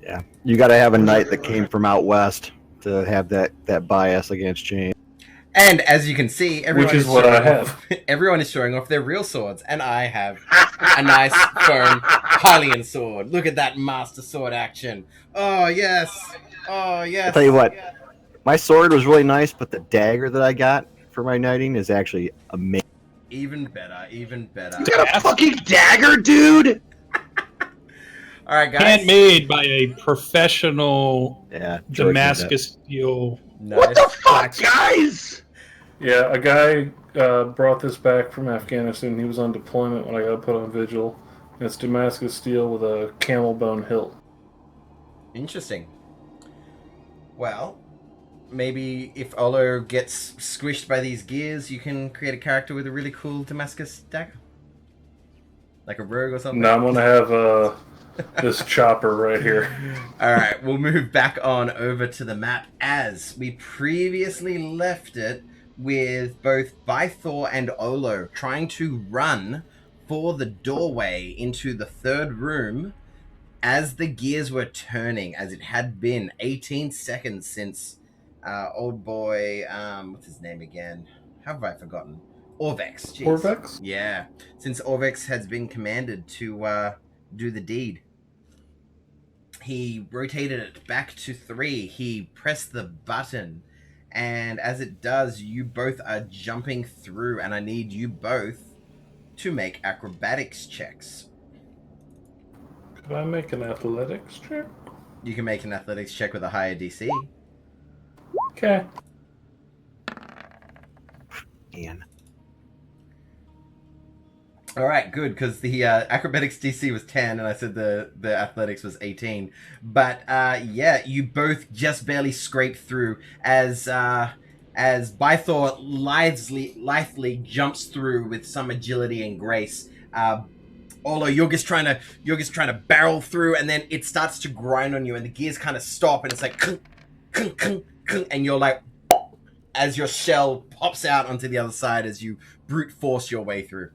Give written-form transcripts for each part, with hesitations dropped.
Yeah, you got to have a knight that came from out west to have that bias against chain. And as you can see, everyone is what I have. Everyone is showing off their real swords, and I have a nice, firm Hylian sword. Look at that master sword action. Oh yes, oh yes. I'll tell you what, my sword was really nice, but the dagger that I got for my knighting is actually amazing. Even better, even better. You got a fucking dagger, dude? All right, guys. Handmade by a professional Damascus steel. Nice. What the fuck, guys? Yeah, a guy brought this back from Afghanistan. He was on deployment when I got put on vigil. And it's Damascus steel with a camel bone hilt. Interesting. Well, maybe if Olo gets squished by these gears, you can create a character with a really cool Damascus dagger, like a rogue or something. No, I'm gonna have this chopper right here. All right, we'll move back on over to the map as we previously left it, with both Bythor and Olo trying to run for the doorway into the third room as the gears were turning, as it had been 18 seconds since old boy, what's his name again? How have I forgotten? Orvex. Jeez. Orvex? Yeah, since Orvex has been commanded to do the deed. He rotated it back to 3. He pressed the button, and as it does, you both are jumping through, and I need you both to make acrobatics checks. Could I make an athletics check? You can make an athletics check with a higher DC. Okay. Ian. All right, good, because the acrobatics DC was 10, and I said the athletics was 18. But yeah, you both just barely scraped through as Bythor lithely jumps through with some agility and grace. Olo, you're just trying to barrel through, and then it starts to grind on you, and the gears kind of stop, and it's like, kunk, kunk, kunk, kunk, and you're like, as your shell pops out onto the other side as you brute force your way through.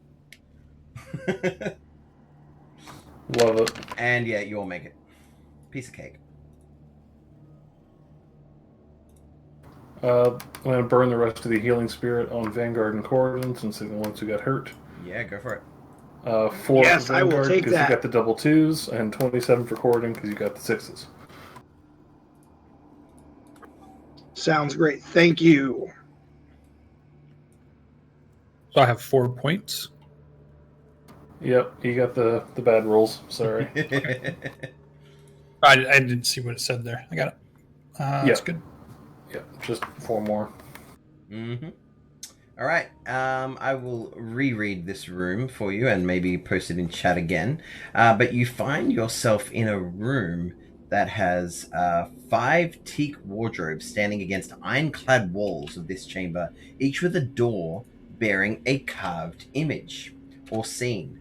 Love it. And yeah, you all make it. Piece of cake. I'm going to burn the rest of the healing spirit on Vanguard and Corridon since they're the ones who got hurt. Yeah, go for it. 4 Yes, for I will Vanguard take because you that. got the double 2s, and 27 for Corridon because you got the 6s. Sounds great. Thank you. So I have 4 points. Yep, you got the bad rolls. Sorry. I didn't see what it said there. I got it. That's good. Yeah, just 4 more. Mm-hmm. All right. I will reread this room for you and maybe post it in chat again. But you find yourself in a room that has 5 teak wardrobes standing against ironclad walls of this chamber, each with a door bearing a carved image or scene.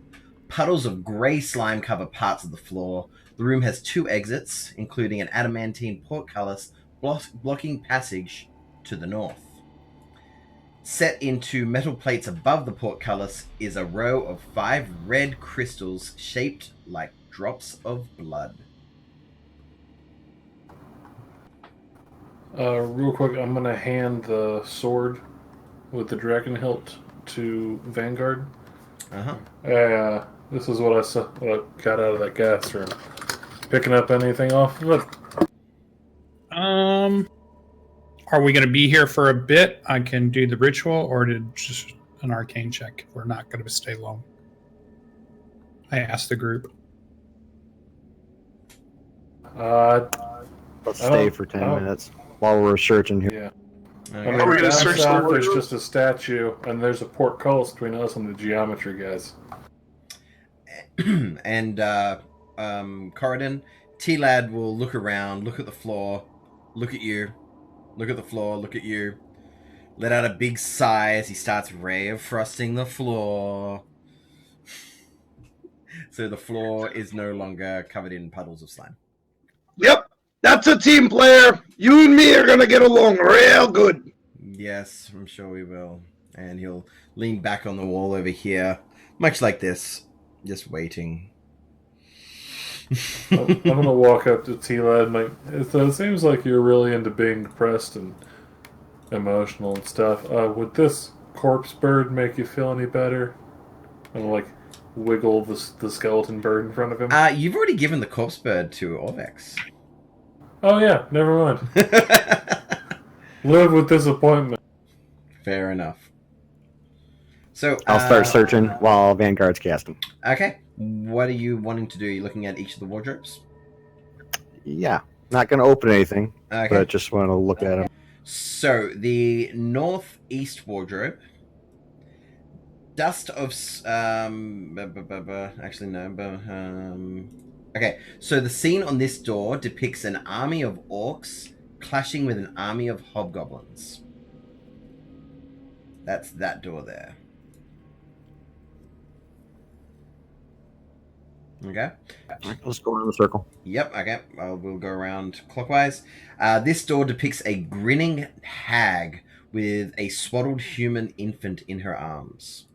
Puddles of grey slime cover parts of the floor. The room has 2 exits, including an adamantine portcullis blocking passage to the north. Set into metal plates above the portcullis is a row of 5 red crystals shaped like drops of blood. Real quick, I'm going to hand the sword with the dragon hilt to Vanguard. Uh-huh. This is what I got out of that gas room. Picking up anything off of it? Are we going to be here for a bit? I can do the ritual, or just an arcane check. We're not going to stay long. I asked the group. Let's stay for 10 minutes while we're searching here. Yeah. Okay. I mean, Are we gonna down search the south, there's wardrobe? just a statue, and there's a portcullis between us and the geometry guys. And Corridon, T-Lad will look around, look at the floor, look at you, look at the floor, look at you, let out a big sigh as he starts ray of frosting the floor. So the floor is no longer covered in puddles of slime. Yep, that's a team player. You and me are gonna get along real good. Yes, I'm sure we will. And he'll lean back on the wall over here, much like this, just waiting. I'm gonna walk up to T-Lad and like, it seems like you're really into being depressed and emotional and stuff. Would this corpse bird make you feel any better? And like wiggle the skeleton bird in front of him. You've already given the corpse bird to Orvex. Oh yeah, never mind. Live with disappointment. Fair enough. So I'll start searching while Vanguard's casting. Okay. What are you wanting to do? Are you looking at each of the wardrobes? Yeah, not going to open anything, Okay. but just want to look at them. So the northeast wardrobe, dust of actually no, okay. So the scene on this door depicts an army of orcs clashing with an army of hobgoblins. That's that door there. Okay. All right, let's go around the circle. Yep, okay. We'll go around clockwise. This door depicts a grinning hag with a swaddled human infant in her arms.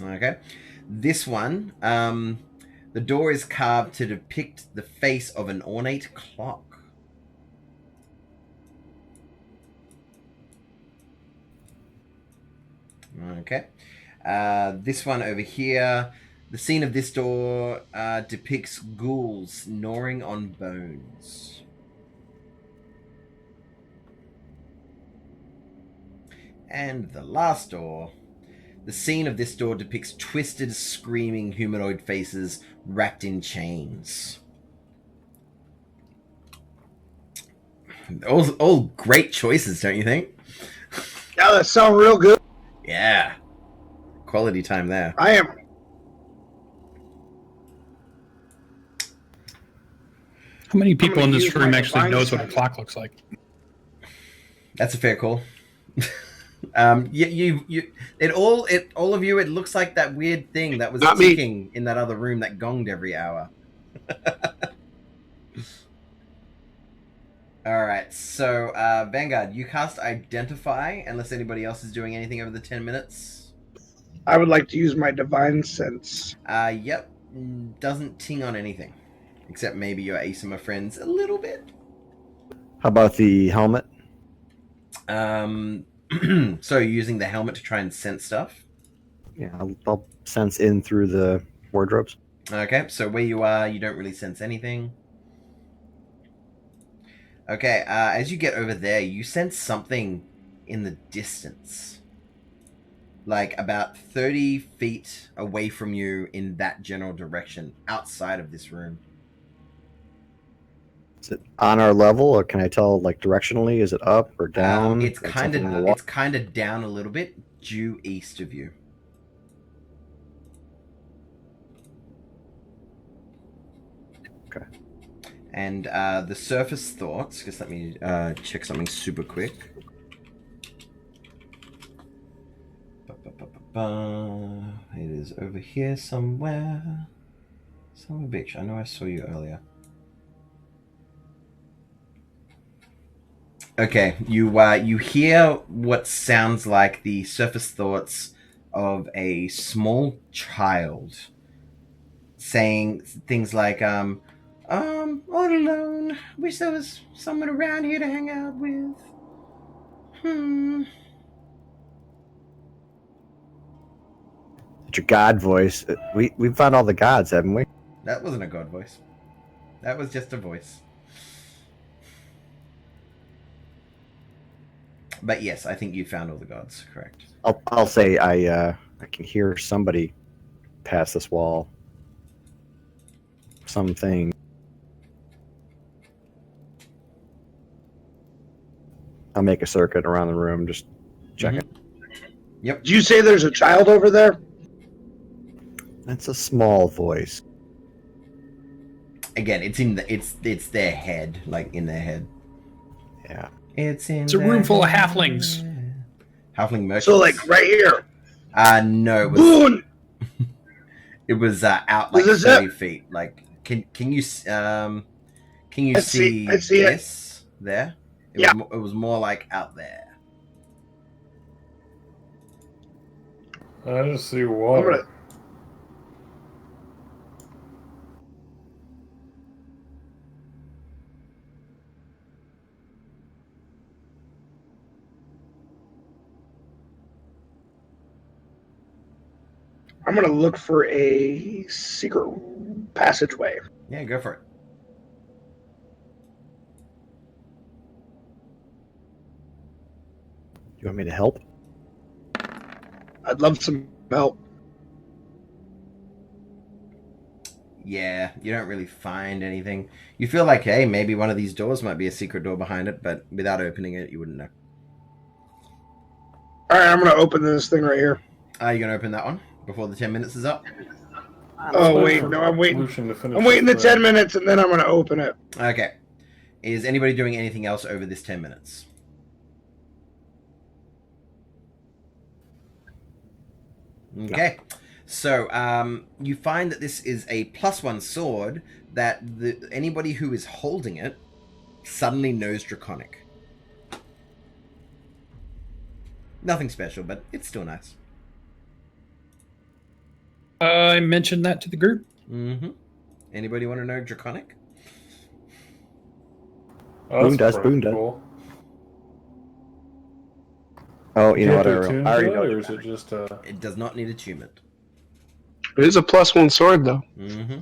Okay. This one, the door is carved to depict the face of an ornate clock. Okay. This one over here, the scene of this door depicts ghouls gnawing on bones. And the last door, the scene of this door depicts twisted, screaming humanoid faces wrapped in chains. All great choices, don't you think? Yeah, that sounds real good. Yeah. Quality time there. I am. How many people in gonna this use room my actually divine knows what a sense. clock looks like? That's a fair call. All of you, it looks like that weird thing that was Not me. ticking in that other room that gonged every hour. Alright, so Vanguard, you cast Identify unless anybody else is doing anything over the 10 minutes. I would like to use my divine sense. Yep, doesn't ting on anything. Except maybe your ASMR friends a little bit. How about the helmet? So you're using the helmet to try and sense stuff? Yeah, I'll sense in through the wardrobes. Okay, so where you are, you don't really sense anything. Okay, as you get over there, you sense something in the distance. Like about 30 feet away from you in that general direction, outside of this room. Is it on our level, or can I tell like directionally? Is it up or down? It's Like kind something in the of wall? it's kind of down a little bit, due east of you. Okay. And the surface thoughts, just let me check something super quick. It is over here somewhere. Son of a bitch, I know I saw you earlier. Okay, you hear what sounds like the surface thoughts of a small child saying things like, all alone. Wish there was someone around here to hang out with. It's your god voice. We found all the gods, haven't we? That wasn't a god voice. That was just a voice. But yes, I think you found all the gods, correct. I'll say I can hear somebody pass this wall. Something. I'll make a circuit around the room, just check it. Yep. Did you say there's a child over there? That's a small voice. Again, it's their head, like in their head. Yeah. It's in. It's a room full of their halflings. head. Halfling merchants. So, like, right here. No, it was Boon! out like Is this 30 it? feet. Like, can you I see see it. this there? It was more like out there. I just see water. I'm gonna look for a secret passageway. Yeah, go for it. You want me to help? I'd love some help. Yeah, you don't really find anything. You feel like, hey, maybe one of these doors might be a secret door behind it, but without opening it, you wouldn't know. All right, I'm gonna open this thing right here. Are you going to open that one before the 10 minutes is up? Oh wait, no, I'm waiting. Lucian to finish I'm waiting the this 10 thing. minutes and then I'm gonna open it. Okay. Is anybody doing anything else over this 10 minutes? Okay. So, you find that this is a +1 sword that anybody who is holding it suddenly knows Draconic. Nothing special, but it's still nice. I mentioned that to the group. Mm-hmm. Anybody want to know Draconic? Oh, Boone that's does, pretty Boone does. cool. Oh, you know what? Can't do tunes I already to know. it, or is it just It does not need attunement. It is a +1 sword though. Mm-hmm.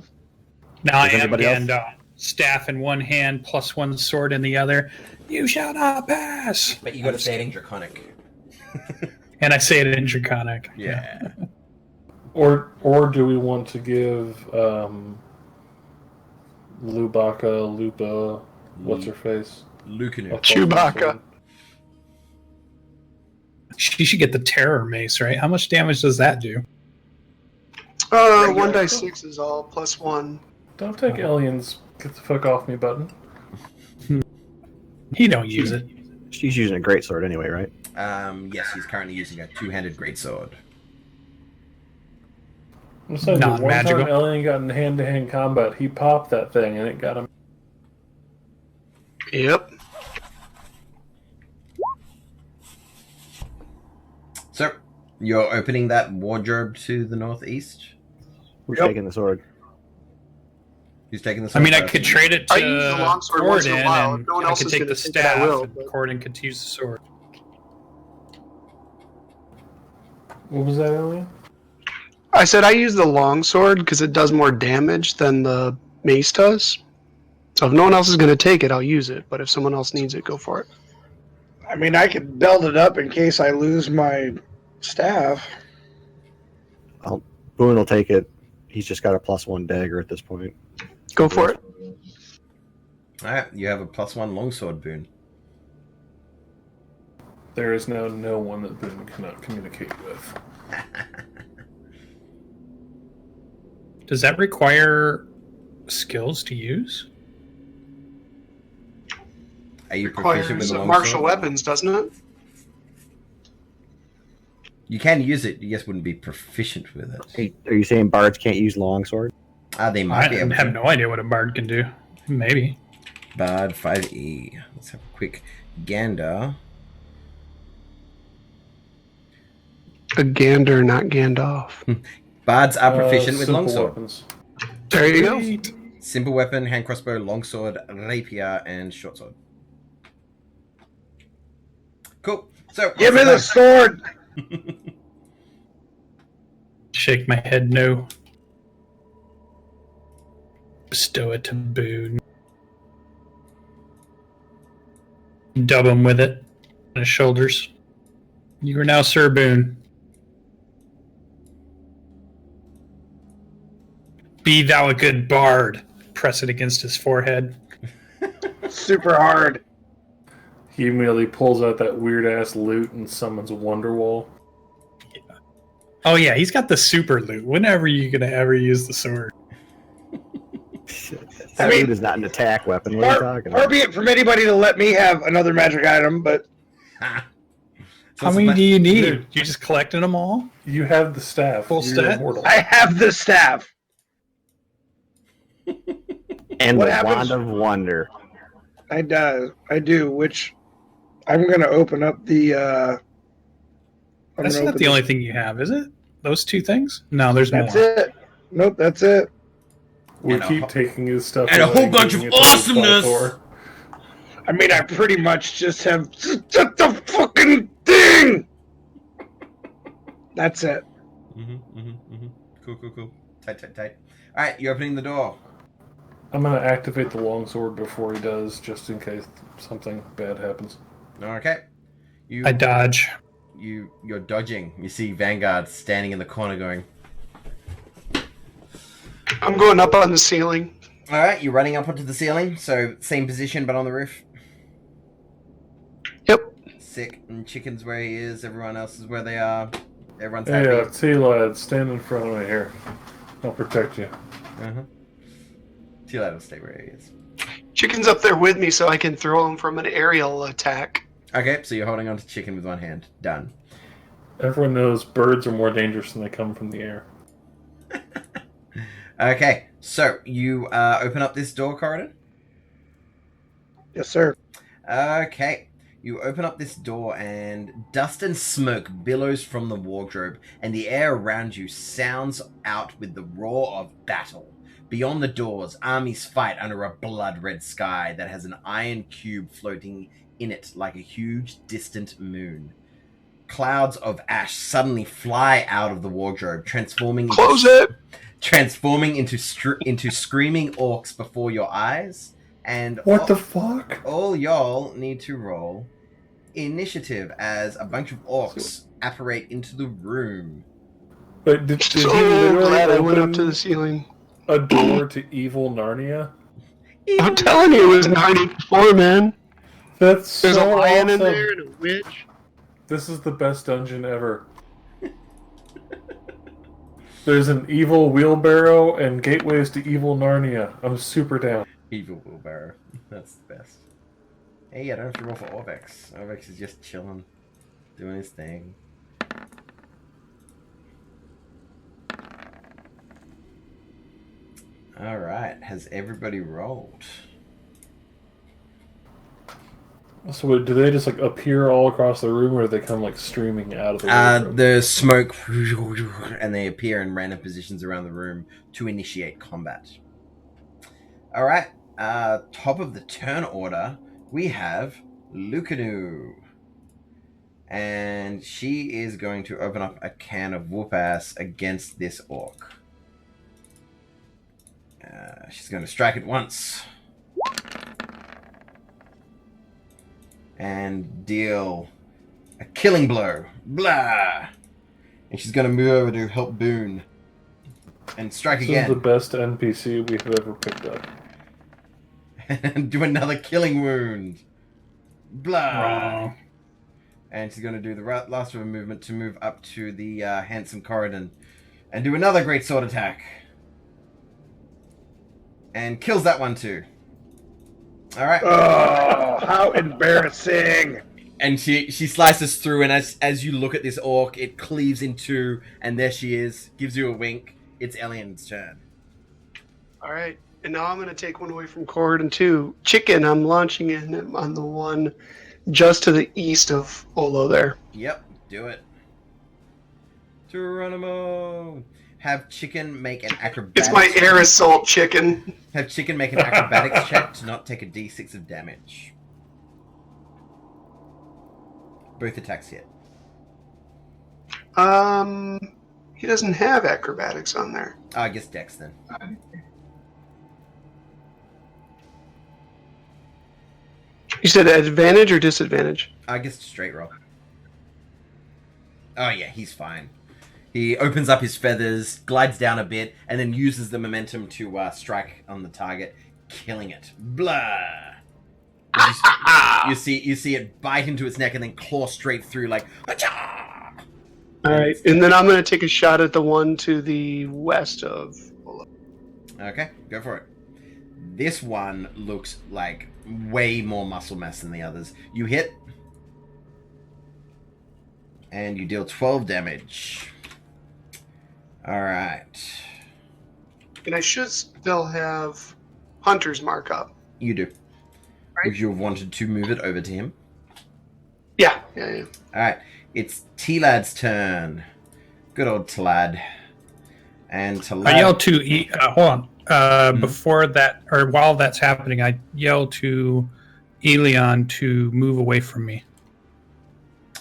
Now I Does am anybody else? Gandalf. Staff in one hand, +1 sword in the other. You shall not pass. But you got to say it in Draconic. And I say it in Draconic. Yeah. or do we want to give Lupa, what's her face? Lucanu. a Chewbacca. sword? She should get the terror mace, right? How much damage does that do? 1d6 is all +1. Don't take aliens. Get the fuck off me button. He don't use it. She's using a great sword anyway, right? Yes, he's currently using a two-handed greatsword. I'm saying, dude, one Non-magical. time alien got in hand-to-hand combat, he popped that thing and it got him. Yep. So, you're opening that wardrobe to the northeast? Who's Yep. taking the sword? Who's taking the I mean, I first? could trade it I use the to longsword once in a Corden, while. and If no one I else could is take gonna the take it, I staff, will, and but- Corden could use the sword. What was that, alien? I said I use the longsword because it does more damage than the mace does. So if no one else is going to take it, I'll use it. But if someone else needs it, go for it. I mean, I could belt it up in case I lose my staff. Boone will take it. He's just got a +1 dagger at this point. Go for it. Alright, you have a +1 longsword boon. There is now no one that Boone cannot communicate with. Does that require skills to use? Are you proficient with Requires the longsword? martial weapons, doesn't it? You can use it, you just wouldn't be proficient with it. Hey, are you saying bards can't use longsword? They I might be able have to. no idea what a bard can do. Maybe. Bard 5e. Let's have a quick gander. A gander, not Gandalf. Bards are proficient with Simple longsword. weapons. There you go. Sweet. Simple weapon, hand crossbow, longsword, rapier, and short sword. Cool. So, Give me the sword. Shake my head no. Bestow it to Boone. Dub him with it on his shoulders. You are now Sir Boone. Be thou a good bard. Press it against his forehead. Super hard. He immediately pulls out that weird ass loot and summons Wonderwall. Oh yeah, he's got the super loot. Whenever you gonna ever use the sword? That mean- loot is not an attack weapon. What are you talking Far about? be it from anybody to let me have another magic item, but How many do you need? Dude. You just collecting them all? You have the staff. Full You're set? immortal. I have the staff. And What the happens- Wand of Wonder. I do, which I'm going to open up the. I'm That's gonna not open the only thing you have, is it? Those two things? No, there's That's more. it. Nope, that's it. We And keep taking his stuff and a away, whole bunch giving of it to his awesomeness! Thor. I mean, I pretty much just have just the fucking thing. That's it. Cool. Tight. All right, you're opening the door. I'm gonna activate the longsword before he does, just in case something bad happens. Okay. I dodge. You're dodging. You see Vanguard standing in the corner going, I'm going up on the ceiling. all right, you're running up onto the ceiling, so same position but on the roof. Yep. Sick. And Chicken's where he is, everyone else is where they are. Everyone's happy. Hey, T-Lad, stand in front of me here. I'll protect you. T-Lad will stay where he is. Chicken's up there with me so I can throw him from an aerial attack. Okay, so you're holding on to Chicken with one hand. Done. Everyone knows birds are more dangerous when they come from the air. Okay, so you open up this door corridor. Yes, sir. Okay. You open up this door and dust and smoke billows from the wardrobe, and the air around you sounds out with the roar of battle. Beyond the doors, armies fight under a blood-red sky that has an iron cube floating in it like a huge, distant moon. Clouds of ash suddenly fly out of the wardrobe, transforming into screaming orcs before your eyes. And What the fuck? all y'all need to roll initiative as a bunch of orcs apparate into the room. But did So he literally glad I went up to open the ceiling. a door to evil Narnia? I'm telling you, it was 94, man. That's There's so a lion awesome. in there and a witch. This is the best dungeon ever. There's an evil wheelbarrow and gateways to evil Narnia. I'm super down. Evil wheelbarrow. That's the best. Hey, I don't have to roll for Orvex. Orvex is just chilling, doing his thing. Alright, has everybody rolled? So what, do they just like appear all across the room, or do they come like streaming out of the wardrobe? The smoke, and they appear in random positions around the room to initiate combat. Alright, top of the turn order, we have Lucanu. And she is going to open up a can of whoop-ass against this orc. She's going to strike it once. And deal a killing blow. Blah! And she's going to move over to help Boone. And strike This again. is the best NPC we've ever picked up. And do another killing wound. Blah! Oh. And she's going to do the last of her movement to move up to the handsome Corridon. And do another great sword attack. And kills that one too. Alright. Oh, how embarrassing. And she slices through, and as you look at this orc, it cleaves in two, and there she is. Gives you a wink. It's Elian's turn. Alright, and now I'm going to take one away from Corridon too. Chicken, I'm launching in on the one just to the east of Olo there. Yep, do it. Geronimo! Have Chicken make an acrobatics. It's my air assault chicken. Have Chicken make an acrobatics check to not take a d6 of damage. Both attacks hit. He doesn't have acrobatics on there. Oh, I guess Dex then. You said advantage or disadvantage? I guess straight roll. Oh yeah, he's fine. He opens up his feathers, glides down a bit, and then uses the momentum to strike on the target, killing it. Blah! You see it bite into its neck and then claw straight through like, Achah! Alright, and then I'm going to take a shot at the one to the west of Olo. Okay, go for it. This one looks like way more muscle mass than the others. You hit, and you deal 12 damage. Alright. And I should still have Hunter's mark up. You do. Right. Would you have wanted to move it over to him? Yeah. Alright. It's T-Lad's turn. Good old Talad. And Talad. I yell to hold on. Mhm. Before that, or while that's happening, I yell to Elion to move away from me.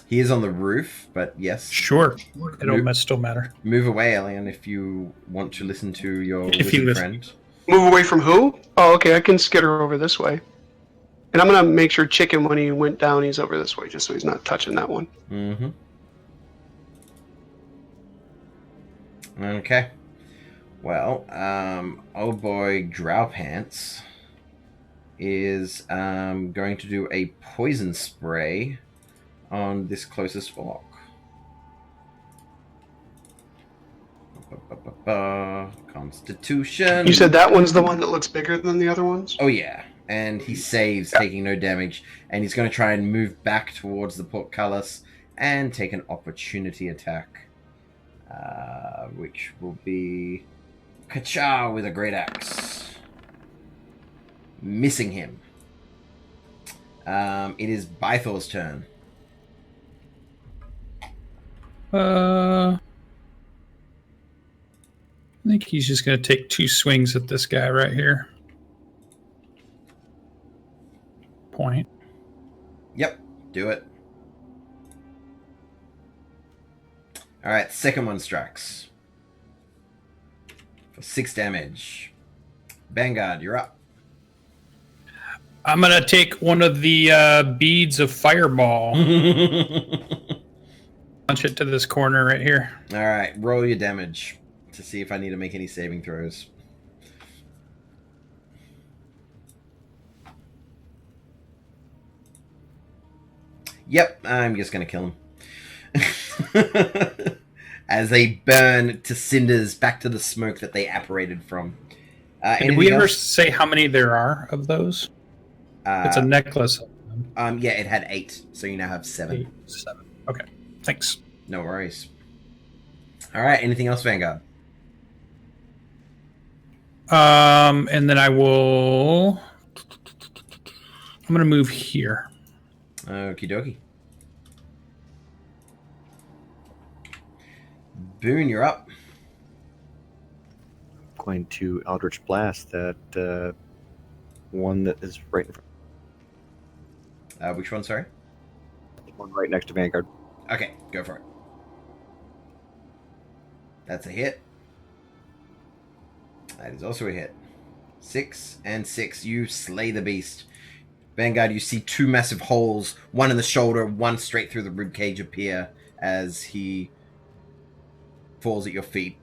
He is on the roof, but yes. Sure, it'll Move. still matter. Move away, Alien, if you want to listen to your If you wizard listen. friend. Move away from who? Oh, okay. I can skitter over this way. And I'm gonna make sure Chicken, when he went down, he's over this way, just so he's not touching that one. Mm-hmm. Okay. Well, old boy Drow Pants is going to do a poison spray on this closest orc. Constitution. You said that one's the one that looks bigger than the other ones? Oh yeah, and he saves, taking no damage, and he's going to try and move back towards the portcullis and take an opportunity attack, which will be Kacha with a great axe, missing him. It is Bythor's turn. I think he's just going to take 2 swings at this guy right here. Point. Yep, do it. All right, second one strikes for 6 damage. Vanguard, you're up. I'm going to take one of the beads of fireball. Punch it to this corner right here. All right, roll your damage to see if I need to make any saving throws. Yep, I'm just going to kill him. As they burn to cinders back to the smoke that they apparated from. Did we ever else? say how many there are of those? It's a necklace of them. Yeah, it had 8, so you now have 7. 8, 7. Okay, thanks. No worries. All right, anything else, Vanguard? And then I'm going to move here. Okie dokie. Boone, you're up. Going to Eldritch Blast that one that is right in front. Which one, sorry? The one right next to Vanguard. Okay, go for it. That's a hit. That is also a hit. 6 and 6. You slay the beast. Vanguard, you see 2 massive holes, one in the shoulder, one straight through the ribcage appear as he falls at your feet.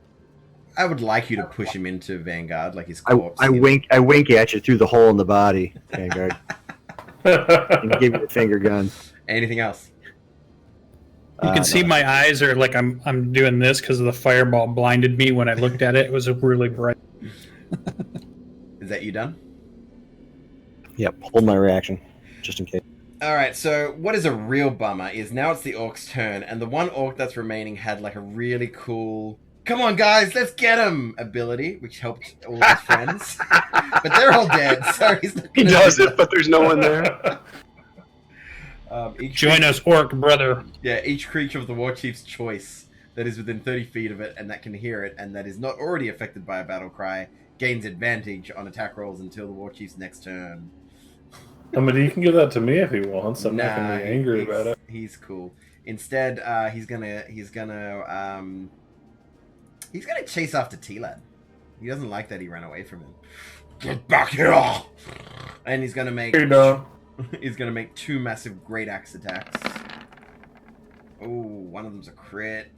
I would like you to push him into Vanguard, like his corpse. I wink at you through the hole in the body, Vanguard. And give you the finger gun. Anything else? You can see my eyes are like I'm doing this because the fireball blinded me when I looked at it. It was a really bright. Is that you done? Yep, hold my reaction, just in case. Alright, so what is a real bummer is now it's the orc's turn, and the one orc that's remaining had like a really cool, come on guys, let's get him ability, which helped all his friends. But they're all dead, so he's not He gonna does do it, but there's no one there. Join us, orc brother. Yeah, each creature of the war chief's choice that is within 30 feet of it and that can hear it and that is not already affected by a battle cry gains advantage on attack rolls until the war chief's next turn. I mean, he can give that to me if he wants. I'm not gonna be angry he's- about it. He's cool. Instead, he's gonna chase after T-Lad. He doesn't like that he ran away from him. Get back here! And he's gonna make. Here you go. He's gonna make 2 massive great axe attacks. Oh, one of them's a crit.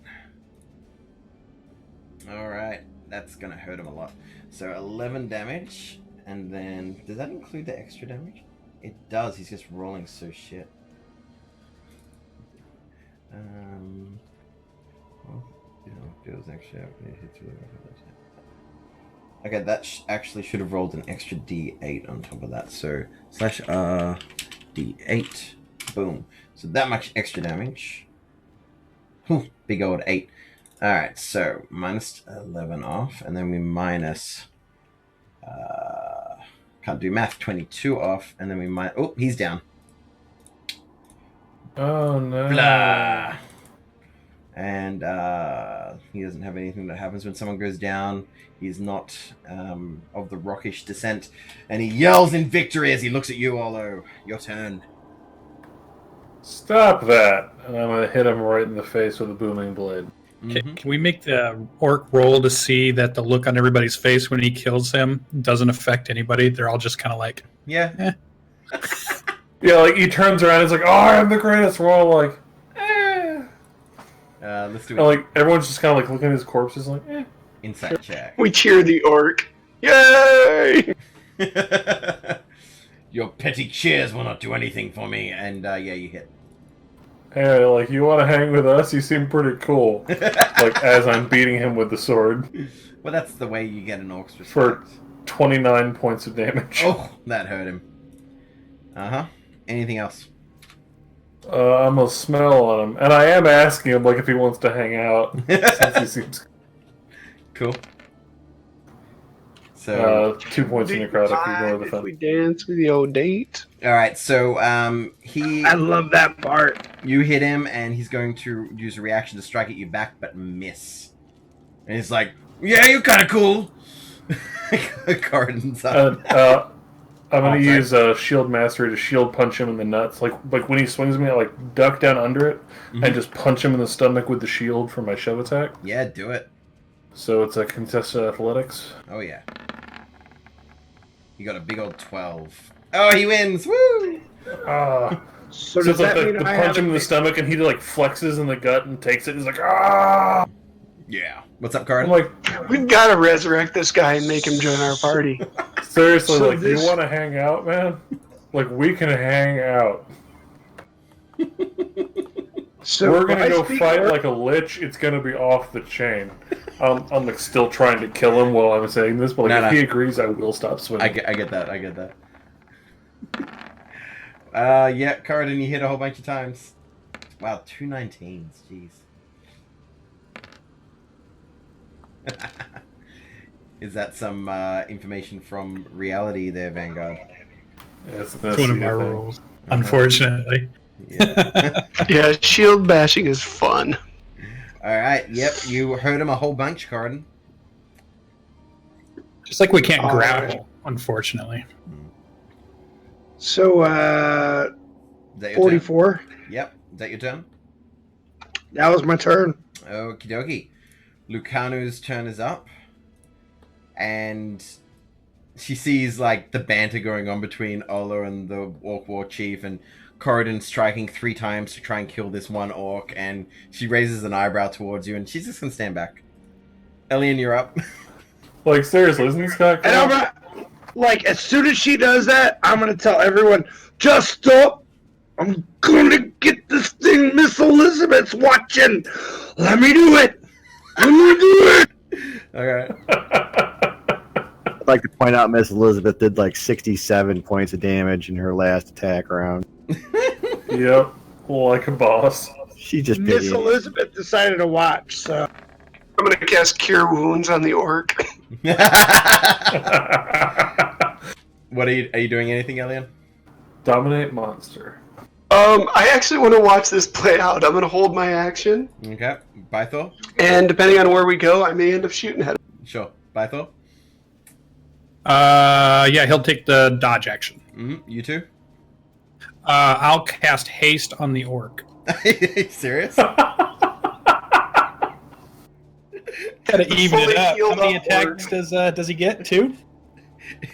All right, that's gonna hurt him a lot. So 11 damage, and then does that include the extra damage? It does. He's just rolling so shit. Well, deals extra. Okay, that actually should have rolled an extra D8 on top of that. So /R D8, boom. So that much extra damage. Whew, big old 8. All right, so minus 11 off, and then we minus. Can't do math. 22 off, and then we might. Oh, he's down. Oh no. Blah. And he doesn't have anything that happens when someone goes down. He's not of the rockish descent. And he yells in victory as he looks at you, Olo. Your turn. Stop that! And I'm gonna hit him right in the face with a booming blade. Can we make the orc roll to see that the look on everybody's face when he kills him doesn't affect anybody? They're all just kind of like, Yeah. Yeah, like he turns around, and he's like, "Oh, I'm the greatest." We're all like, Let's do and like everyone's just kind of like looking at his corpses, like, eh. insight check. We cheer the orc. Yay! Your petty cheers will not do anything for me. And yeah, you hit. Hey, like, you want to hang with us? You seem pretty cool. Like, as I'm beating him with the sword. Well, that's the way you get an orc's respect. For 29 points of damage. Oh, that hurt him. Uh-huh. Anything else? I'm gonna smell on him. And I am asking him, like, if he wants to hang out. Since he seems... Cool. So, 2 points of necrotic. Ignore the If fun. we dance with the old date. all right. So, I love that part. you hit him, and he's going to use a reaction to strike at you back, but miss. And he's like, "Yeah, you're kind of cool." Garden's up. I'm gonna use Shield Mastery to shield punch him in the nuts. Like when he swings me, I like duck down under it and just punch him in the stomach with the shield for my shove attack. Yeah, do it. So it's a contested athletics. Oh yeah. You got a big old 12. Oh, he wins! Woo! So So does it's like that the mean I punch have him in the stomach, and he like flexes in the gut and takes it. He's like, ah! Yeah. What's up, I'm Garden? like, We've got to resurrect this guy and make him join our party. seriously, So like, this- you want to hang out, man? Like, we can hang out. So We're gonna I go speak fight orc? like a lich. It's gonna be off the chain. I'm like still trying to kill him while I'm saying this, but like, No, if no. he agrees, I will stop I swimming. get that. Yeah, Garden, you hit a whole bunch of times. Wow, 2 19s. Jeez. Is that some information from reality there, Vanguard? That's it's one of my rules, unfortunately. Yeah. Yeah, shield bashing is fun. All right. Yep. You hurt him a whole bunch, Garden. Just like we can't All grapple, unfortunately. So, Is that your 44. turn? Yep. Is that your turn? That was my turn. Okie dokie. Lucanu's turn is up. And she sees, like, the banter going on between Olo and the Orc War Chief, and Corridon striking 3 times to try and kill this one orc, and she raises an eyebrow towards you, and she's just gonna stand back. Elian, you're up. Like, seriously, isn't this guy And I'm cool? gonna, like, as soon as she does that, I'm gonna tell everyone, just stop. I'm gonna get this thing. Miss Elizabeth's watching. Let me do it. Let me do it. Okay. I'd like to point out Miss Elizabeth did like 67 points of damage in her last attack round. Yep, like a boss. She just Miss bit Elizabeth decided to watch, so I'm gonna cast Cure Wounds on the orc. What are you doing anything, Elian? Dominate monster. I actually want to watch this play out. I'm gonna hold my action, Okay. Bythor? and depending on where we go, I may end up shooting at him. Sure. Bythor? Yeah, he'll take the dodge action. You too? I'll cast haste on the orc. Serious? Gotta even Fully it up. How healed many up attacks does he get? 2?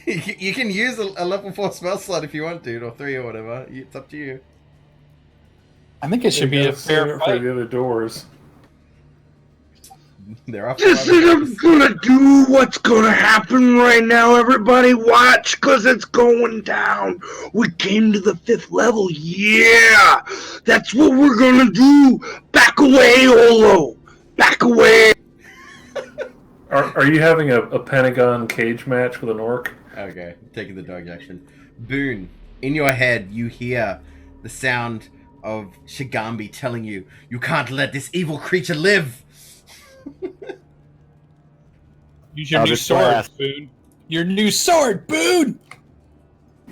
You can use a level 4 spell slot if you want, dude, or 3 or whatever. It's up to you. I think it should be a fair for fight. the other doors. They're up. this is I'm gonna do what's gonna happen right now. Everybody watch, cause it's going down. We came to the 5th level. Yeah, that's what we're gonna do. Back away, Olo. Back away. Are you having a Pentagon cage match with an orc? Okay, taking the dodge action. Boone, in your head, you hear the sound of Shigambi telling you, "You can't let this evil creature live." Use your I'll new just sword, blast. Boone. Your new sword, Boone!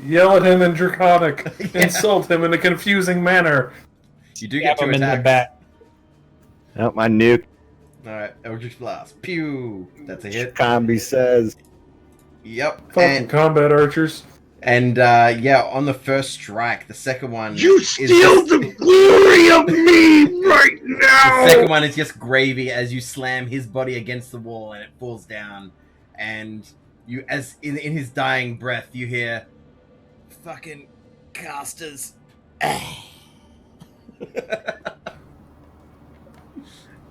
Yell at him in Draconic. Insult him in a confusing manner. You do Stab get 2 him in the attacks. back. Oh, my nuke. All right, Eldritch Blast. Pew. That's a hit. Combi says. Yep. Fucking combat archers. And yeah, on the first strike, the second one. You is steal just- the glory of me right now! The second one is just gravy as you slam his body against the wall and it falls down. And you, as in his dying breath, you hear, "Fucking casters." Are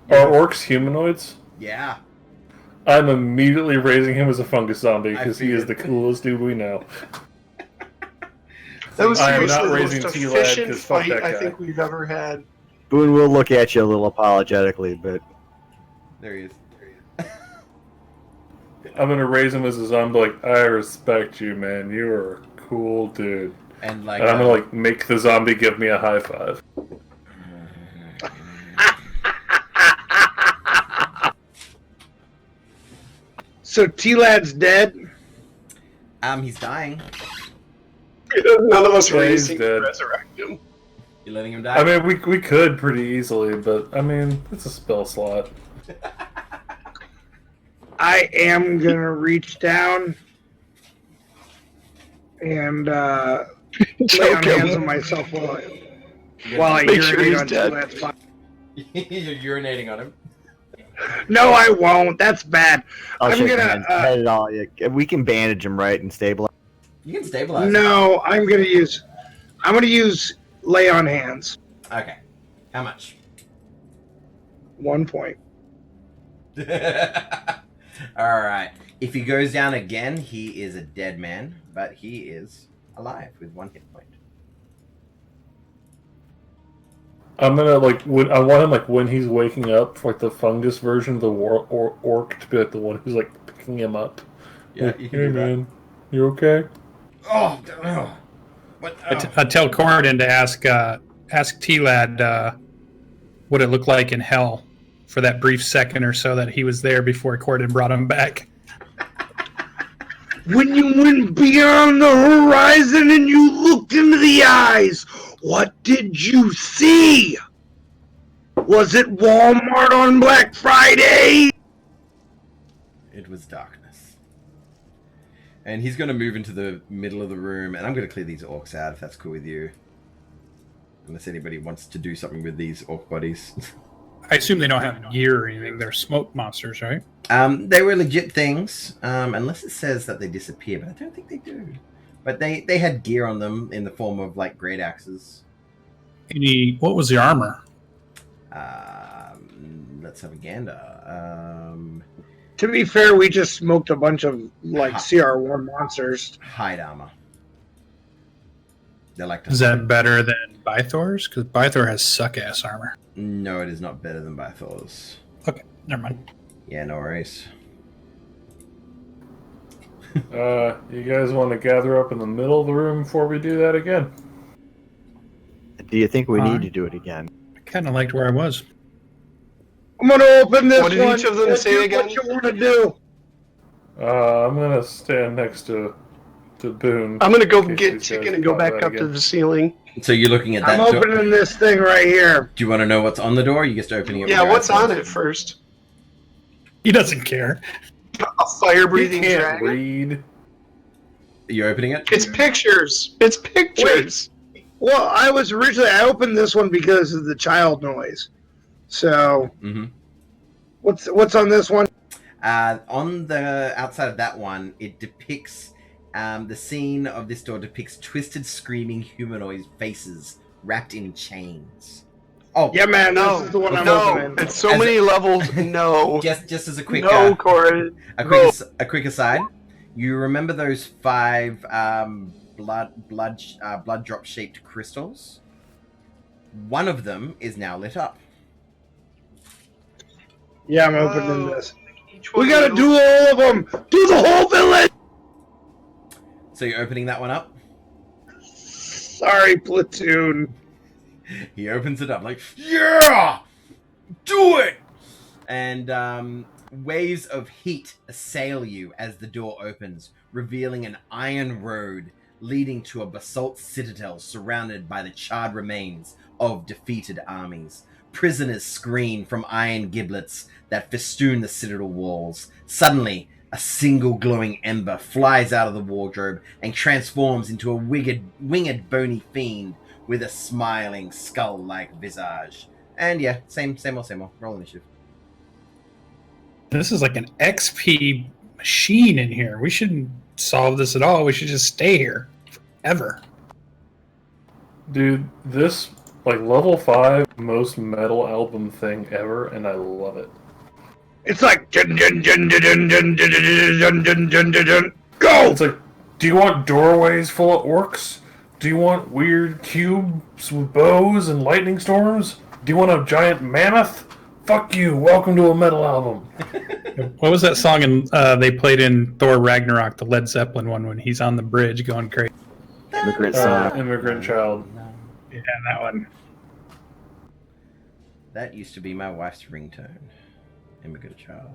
orcs humanoids? Yeah. I'm immediately raising him as a fungus zombie I because he is figured. the coolest dude we know. That was I am seriously not the raising most T-Lad, efficient 'cause fuck fight that I guy. think we've ever had. Boone will look at you a little apologetically, but There he is. I'm gonna raise him as a zombie. Like, I respect you, man. You are a cool dude. And like, And I'm gonna like make the zombie give me a high five. So T-Lad's dead? he's dying. None of us Yeah, he's racing dead. to resurrect him. You're letting him die. I mean, we could pretty easily, but I mean, it's a spell slot. I am gonna reach down and lay on Choke hands him. on myself while I Make sure urinate he's on dead. T-Lad's body. You're urinating on him. No, I won't. That's bad. I'll I'm shake gonna, hands. Head it all. Yeah, we can bandage him right and stabilize. You can stabilize. No, I'm gonna use lay on hands. Him. Okay. How much? 1 point. All right. If he goes down again, he is a dead man, but he is alive with 1 hit point. I'm gonna like when I want him like when he's waking up, like the fungus version of the orc to be like the one who's like picking him up. Yeah, Like, you can hey do that. man, you okay? Oh, what? I tell Corridon to ask T-Lad what it looked like in hell for that brief second or so that he was there before Corridon brought him back. When you went beyond the horizon and you looked into the eyes, what did you see? Was it Walmart on Black Friday? It was darkness. And he's going to move into the middle of the room, and I'm going to clear these orcs out if that's cool with you. Unless anybody wants to do something with these orc bodies. I assume they don't have gear or anything. They're smoke monsters, right? They were legit things, unless it says that they disappear, but I don't think they do. But they had gear on them in the form of like great axes. What was the armor? Let's have a gander. To be fair, we just smoked a bunch of like CR1 monsters. Hide armor. They're like Is that better than Bythor's? Because Bythor has suck-ass armor. No, it is not better than Bythor's. Okay, never mind. Yeah, no worries. You guys want to gather up in the middle of the room before we do that again? Do you think we Fine. need to do it again? I kind of liked where I was. I'm gonna open this What did one. each of them Let's say do again? What you want to do? I'm gonna stand next to Boone. I'm gonna go in case get these chicken guys and go pop back out up to again. the ceiling. So you're looking at that I'm door. opening this thing right here. Do you want to know what's on the door? Or are you just opening it? Yeah, with your what's eyes on closed? it first? He doesn't care. A fire-breathing He can't dragon? read. You're opening it? It's pictures. It's pictures. Well, I opened this one because of the child noise. So Mm-hmm. what's on this one? On the outside of that one, it depicts the scene of this door depicts twisted, screaming humanoid faces wrapped in chains. Oh, Yeah, man, No, this is the one I'm no, opening. it's so As many levels. No, just as a quick no, Corey. a quick aside. You remember those 5 blood drop shaped crystals? One of them is now lit up. Yeah, I'm opening this. Each We one gotta of do all of them. Do the whole village. So you're opening that one up? Sorry, platoon. He opens it up like, yeah! Do it! And waves of heat assail you as the door opens, revealing an iron road leading to a basalt citadel surrounded by the charred remains of defeated armies. prisoners screen from iron giblets that festoon the citadel walls. Suddenly, a single glowing ember flies out of the wardrobe and transforms into a winged bony fiend with a smiling skull-like visage. And yeah, same old. Roll initiative. This is like an XP machine in here. We shouldn't solve this at all. We should just stay here forever. Dude, this, like, level 5 most metal album thing ever, and I love it. It's like dun dun dun dun dun dun dun dun dun dun dun dun. Go! It's like, do you want doorways full of orcs? Do you want weird cubes with bows and lightning storms? Do you want a giant mammoth? Fuck you, welcome to a metal album. What was that song they played in Thor Ragnarok, the Led Zeppelin one, when he's on the bridge going crazy? Immigrant Song. Immigrant Child. Yeah, that one. That used to be my wife's ringtone. Immigrant Child.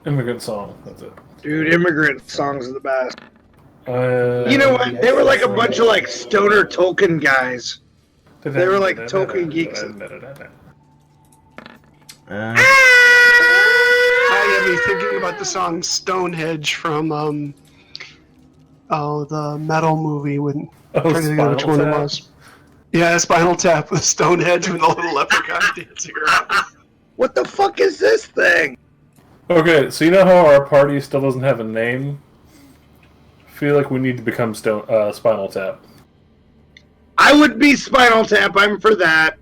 Immigrant Song, that's it. Dude, immigrant songs are the best. You You know what? They were like a bunch of like stoner Tolkien guys. They were like Tolkien geeks. Uh, I had me thinking about the song Stonehenge from the metal movie when I'm trying to think of which one it was. Yeah, Spinal Tap with Stonehenge with a little leprechaun dancing around. What the fuck is this thing? Okay, so you know how our party still doesn't have a name? I feel like we need to become Spinal Tap. I would be Spinal Tap. I'm for that.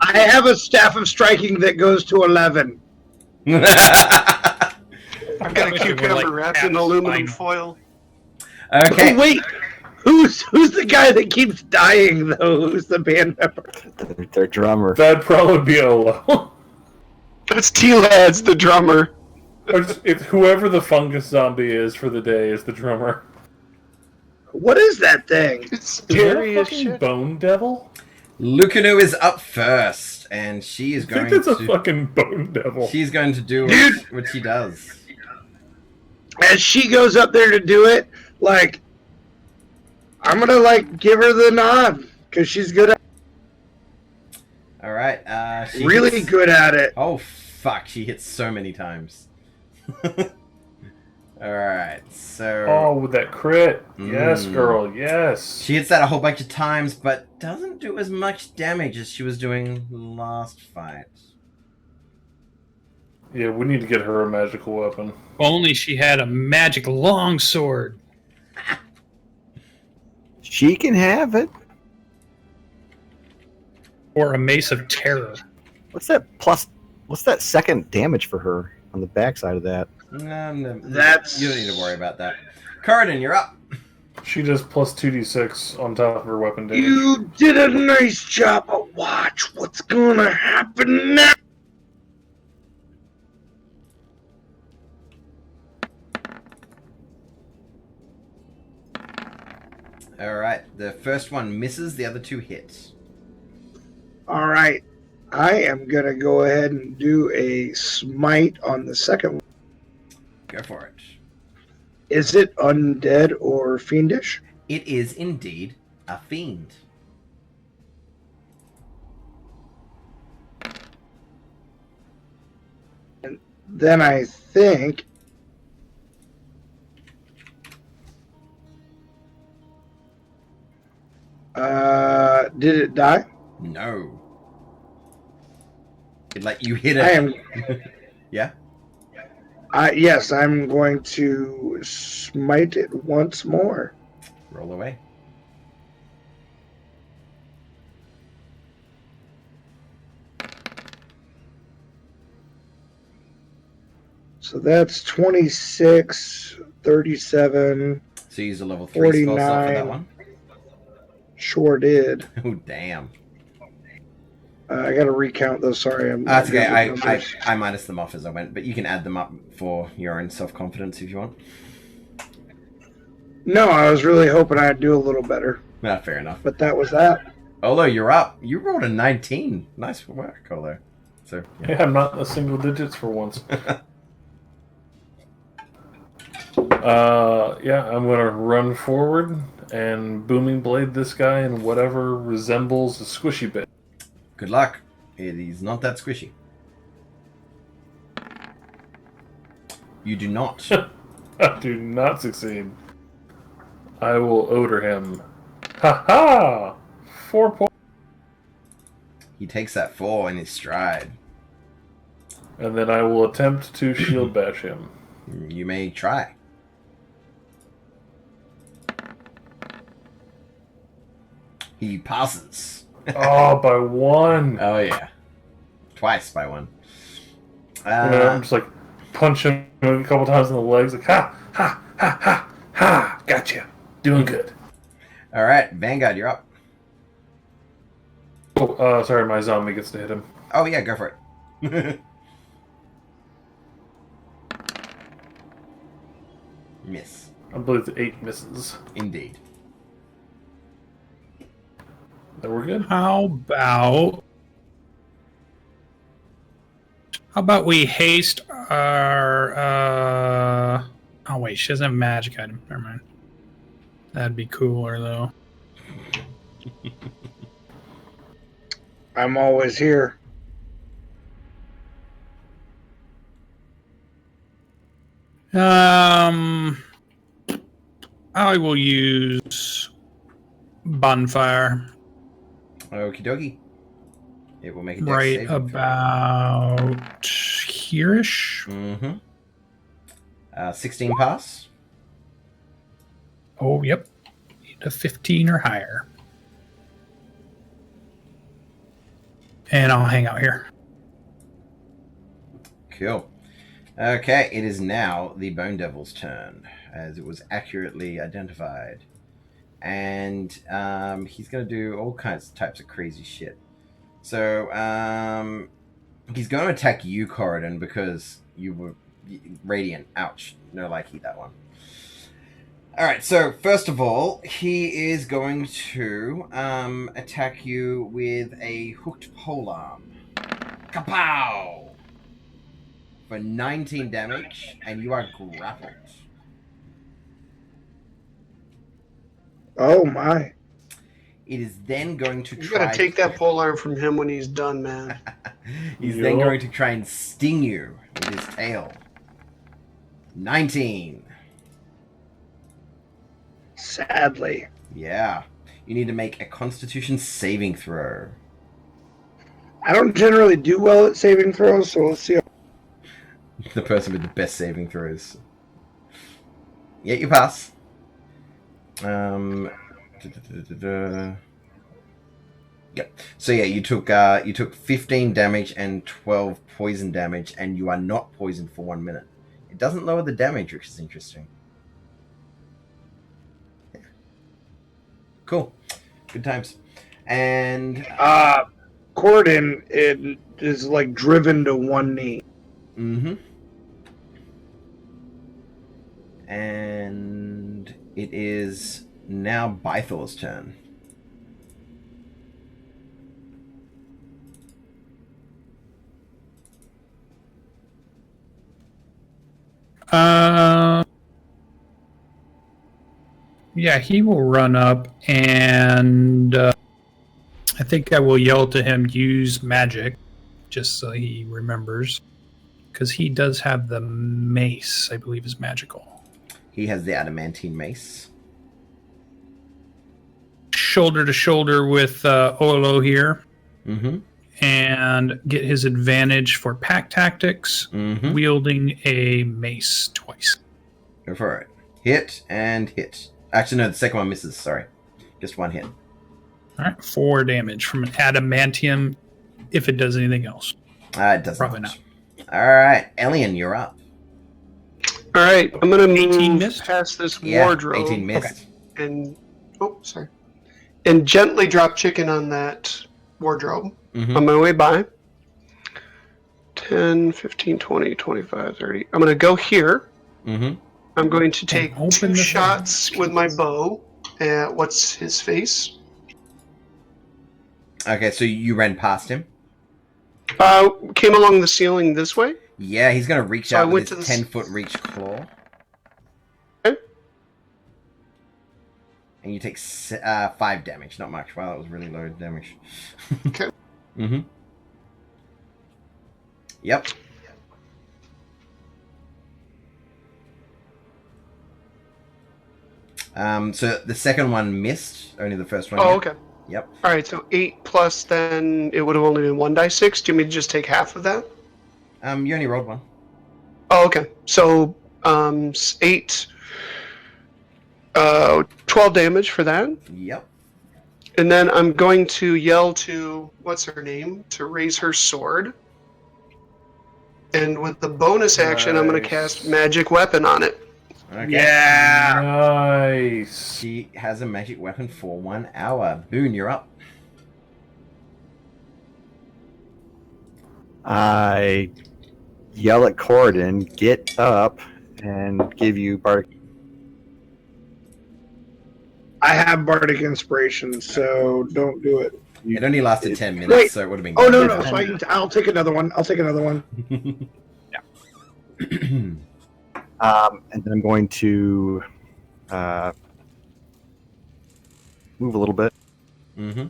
I have a staff of striking that goes to 11. I've got a cucumber wrapped in aluminum foil. okay. Oh, wait, who's the guy that keeps dying though? Who's the band member? Their drummer. That'd probably be Olo. That's T-Lads, the drummer. If whoever the fungus zombie is for the day is the drummer. What is that thing? It's Is that scary a as fucking shit. bone devil? Lucanu is up first, and she is I think going that's a to. fucking bone devil. She's going to do Dude. what she does. As she goes up there to do it, like, I'm gonna like give her the nod because she's good at All right. She really hits- good at it. Oh fuck! She hits so many times. All right. So. Oh, with that crit. Yes, Mm. girl, yes. She hits that a whole bunch of times, but doesn't do as much damage as she was doing last fight. Yeah, we need to get her a magical weapon. If only she had a magic longsword. She can have it. Or a mace of terror. What's that plus? What's that second damage for her on the backside of that? No, That's- you don't need to worry about that. Cardin, you're up. She does plus 2d6 on top of her weapon damage. You did a nice job, but watch what's gonna happen now. All right. The first one misses. The other two hits. All right, I am gonna go ahead and do a smite on the second one. Go for it. Is it undead or fiendish? It is indeed a fiend. Then I think did it die? No. It like you hit it. I am. Yeah. Yes, I'm going to smite it once more. Roll away. So that's 26, 37. you use a level 3 spell slot for that 49. one. Sure did. Oh damn. I got to recount those. Sorry, I'm. That's okay. not good with I numbers. minus them off as I went, but you can add them up for your own self confidence if you want. No, I was really hoping I'd do a little better, Fair enough. but that was that. Olo, you're up. You rolled a 19. Nice work, Olo. So yeah. Yeah, I'm not in the single digits for once. Yeah, I'm gonna run forward and booming blade this guy in whatever resembles a squishy bit. Good luck. It is not that squishy. You do not. I do not succeed. I will odor him. Ha ha! 4 points. He takes that 4 in his stride. And then I will attempt to shield bash him. You may try. He passes. Oh, by 1. Oh yeah, twice by 1. I'm just like punch him a couple times in the legs, like ha ha ha ha ha. Gotcha. Doing good. All right, Vanguard, you're up. Oh, sorry, my zombie gets to hit him. Oh yeah, go for it. Miss. I believe the 8 misses. Indeed. Then we're good. How about we haste our oh wait, she doesn't have a magic item. Never mind. That'd be cooler though. I'm always here. I will use bonfire Okie dokie. It will make a dex right saving throw. about here-ish. Mm-hmm. 16 pass. Oh, yep. Need a 15 or higher. And I'll hang out here. Cool. Okay, it is now the Bone Devil's turn, as it was accurately identified. And he's going to do all types of crazy shit. So, he's going to attack you, Corridon, because you were radiant. Ouch. No likey, that one. Alright, so first of all, he is going to attack you with a hooked polearm. Kapow! For 19 damage, and you are grappled. Oh my. It is then going to You try... gotta take that polearm from him when he's done, man. He's then going to try and sting you with his tail. 19. Sadly. Yeah. You need to make a Constitution saving throw. I don't generally do well at saving throws, so let's see. The person with the best saving throws. Yeah, you pass. Yep. So yeah, you took 15 damage and 12 poison damage, and you are not poisoned for 1 minute. It doesn't lower the damage, which is interesting. Yeah. Cool. Good times. And Corden is like driven to one knee. mm-hmm. And it is now Bythor's turn. Yeah, he will run up and I think I will yell to him, use magic, just so he remembers. Because he does have the mace, I believe is magical. He has the adamantine mace. Shoulder to shoulder with Olo here. Mm-hmm. And get his advantage for pack tactics, Mm-hmm. wielding a mace twice. Go for it. Hit and hit. Actually, no, the second one misses. Sorry. Just one hit. All right, 4 damage from an adamantium, if it does anything else. It doesn't. Probably not. All right. Elian, you're up. All right, I'm gonna 18 move missed? past this Yeah, wardrobe 18 missed. and and gently drop chicken on that wardrobe Mm-hmm. on my way by. 10, 15, 20, 25, 30. I'm gonna go here. Mm-hmm. I'm going to take open 2 the shots with my bow at what's his face. Okay, so you ran past him. Came along the ceiling this way. Yeah, he's going to reach So I out went with his to the 10-foot reach claw. Okay. And you take 5 damage. Not much. Wow, that was really low damage. Mm-hmm. Yep. So the second one missed. Only the first one. Oh, hit. okay. Yep. All right, so 8 plus, then it would have only been 1d6. Do you mean to just take half of that? You only rolled one. Oh, okay. So 8, 12 damage for that. Yep. And then I'm going to yell to, what's her name, to raise her sword. And with the bonus action, I'm going to Nice. cast Magic Weapon on it. Okay. Yeah. Nice. She has a magic weapon for 1 hour. Boone, you're up. I yell at Corridon, get up, and give you Bardic. I have Bardic Inspiration, so don't do it. It only lasted 10 minutes, Wait. so it would have been Oh, good. no. So I'll take another one. I'll take another one. And then I'm going to move a little bit. Mm-hmm.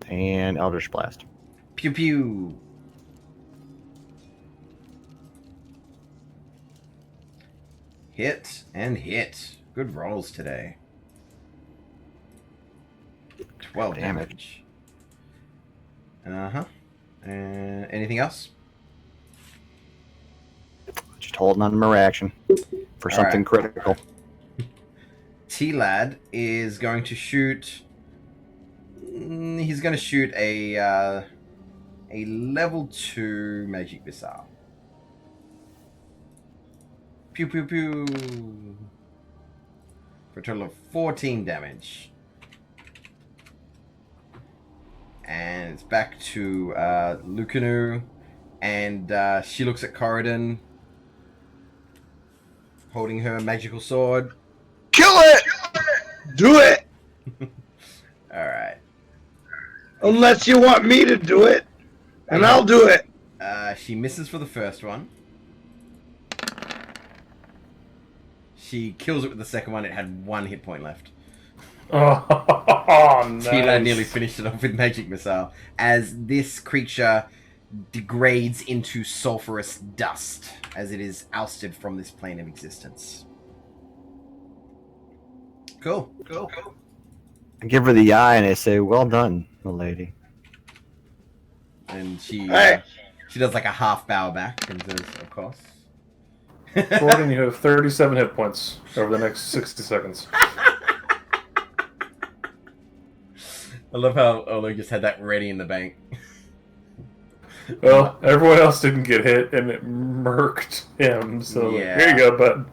And Eldritch Blast. Pew pew. Hit and hit. Good rolls today. 12 damage. Uh-huh. Anything else? Just holding on to my reaction for something critical. T-Lad is going to shoot... He's going to shoot a level 2 magic missile. Pew pew pew. For a total of 14 damage. And it's back to Lucanu. And she looks at Corridon, holding her magical sword. Kill it! Do it! Alright. Unless you want me to do it, and I'll do it. She misses for the first one. She kills it with the second one. It had 1 hit point left. Oh, nice. Tina nearly finished it off with magic missile as this creature degrades into sulfurous dust as it is ousted from this plane of existence. Cool. I give her the eye and I say, well done, milady. And she Hey. she does like a half bow back and says, of course. Gordon, you have 37 hit points over the next 60 seconds. I love how Olu just had that ready in the bank. Well, everyone else didn't get hit, and it murked him. So Yeah. here you go, bud.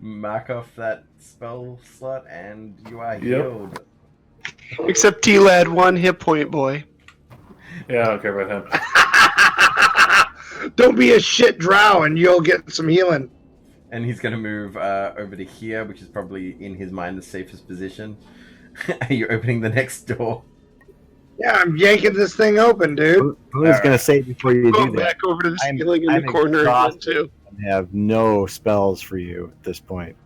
Mark off that spell slot and you are Yep. healed. Except T-Lad, 1 hit point, boy. Yeah, I don't care about him. Don't be a shit drow and you'll get some healing. And he's going to move over to here, which is probably, in his mind, the safest position. Are you opening the next door? Yeah, I'm yanking this thing open, dude. Who's going to say before you Go do that? back over to the I'm- ceiling in I'm the corner again, exhausted. too. I have no spells for you at this point.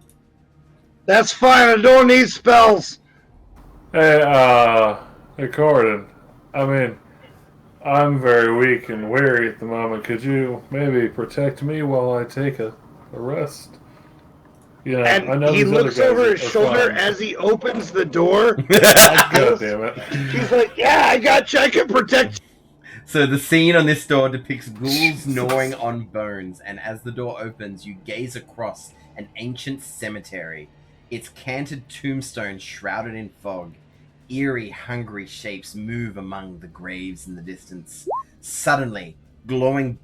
That's fine. I don't need spells. Hey, Gordon. I mean, I'm very weak and weary at the moment. Could you maybe protect me while I take a rest? Yeah, I And know he these other looks guys over are his shoulder fine. as he opens the door. God damn it. He's like, yeah, I got you. I can protect you. So the scene on this door depicts ghouls gnawing on bones, and as the door opens, you gaze across an ancient cemetery. Its canted tombstones shrouded in fog. Eerie, hungry shapes move among the graves in the distance. Suddenly, glowing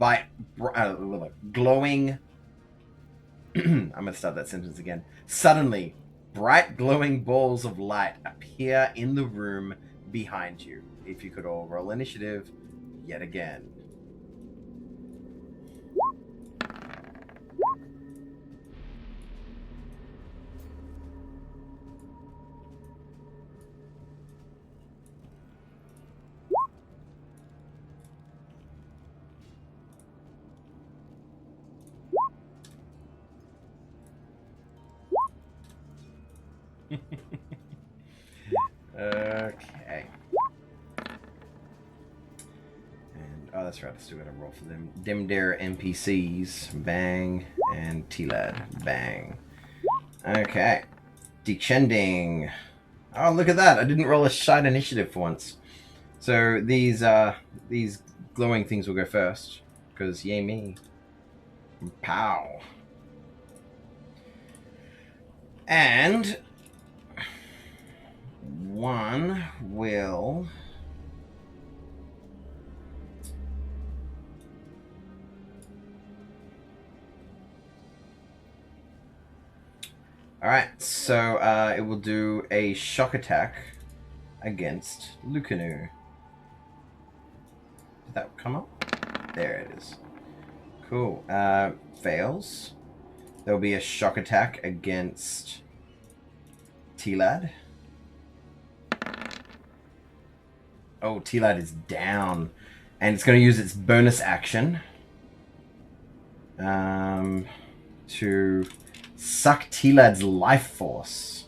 I'm going to start that sentence again. Suddenly, bright glowing balls of light appear in the room behind you. If you could all roll initiative yet again. Okay. And oh, that's right. I still got to roll for them. Demdare NPCs. Bang. And T-Lad. Bang. Okay. Descending. Oh, look at that! I didn't roll a shite initiative for once. So these glowing things will go first, because yay me. Pow. And one will Alright, so it will do a shock attack against Lucanu. Did that come up? There it is. Cool. Fails. There will be a shock attack against T-Lad. Oh, T-Lad is down. And it's going to use its bonus action to suck T-Lad's life force.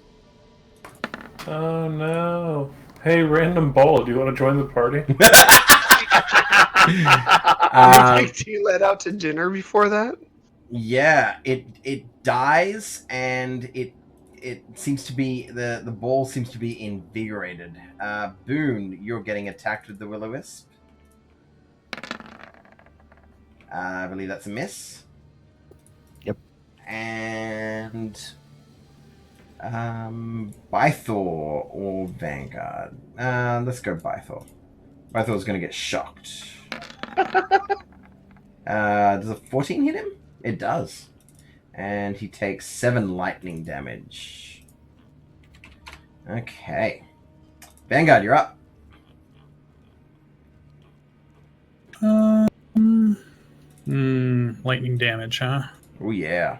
Oh no. Hey, random ball, do you want to join the party? You take T-Led out to dinner before that? Yeah, it dies, and it seems to be the ball seems to be invigorated. Boone, you're getting attacked with the Will-O-Wisp. I believe that's a miss. Yep. And Bythor or Vanguard. Let's go Bythor. Bythor's gonna get shocked. Does a 14 hit him? It does. And he takes 7 lightning damage. Okay. Vanguard, you're up. Lightning damage, huh? Oh, yeah.